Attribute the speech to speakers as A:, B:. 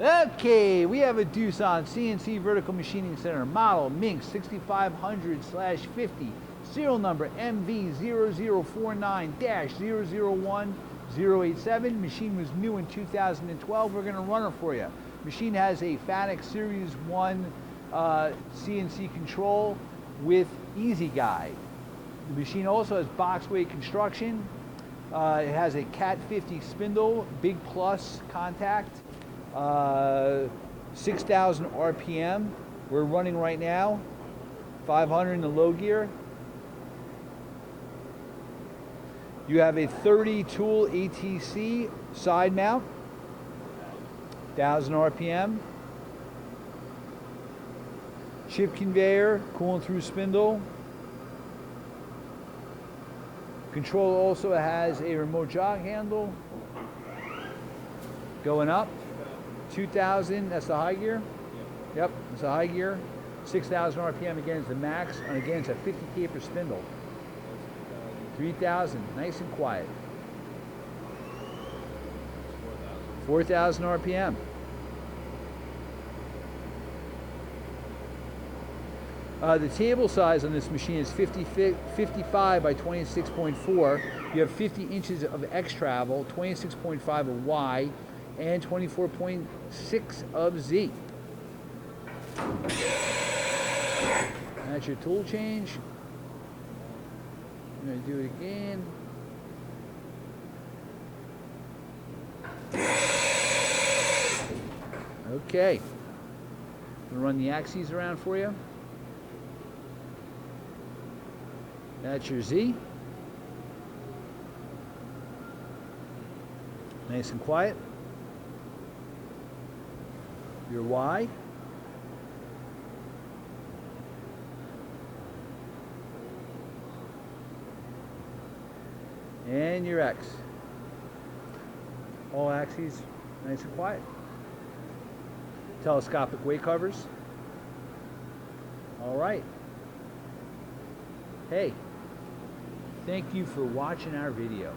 A: Okay, we have a Doosan CNC Vertical Machining Center, model Mynx 6500/50, serial number MV0049-001087. Machine was new in 2012. We're going to run it for you. Machine has a FANUC Series 1 CNC control with Easy Guide. The machine also has box weight construction. It has a Cat 50 spindle, big plus contact. 6,000 RPM. We're running right now, 500 in the low gear. You have a 30 tool ATC side mount, 1,000 RPM. Chip conveyor, cooling through spindle. Control also has a remote jog handle. Going up. 2,000, that's the high gear? Yep, it's the high gear. 6,000 RPM, again, is the max, and again, it's a 50 caper spindle. 3,000, nice and quiet. 4,000 RPM. The table size on this machine is 55 by 26.4. You have 50 inches of X travel, 26.5 of Y, and 24.6 of Z. That's your tool change. I'm going to do it again. Okay. I'm going to run the axes around for you. That's your Z. Nice and quiet. Your Y. And your X. All axes nice and quiet. Telescopic weight covers. All right. Hey, thank you for watching our video.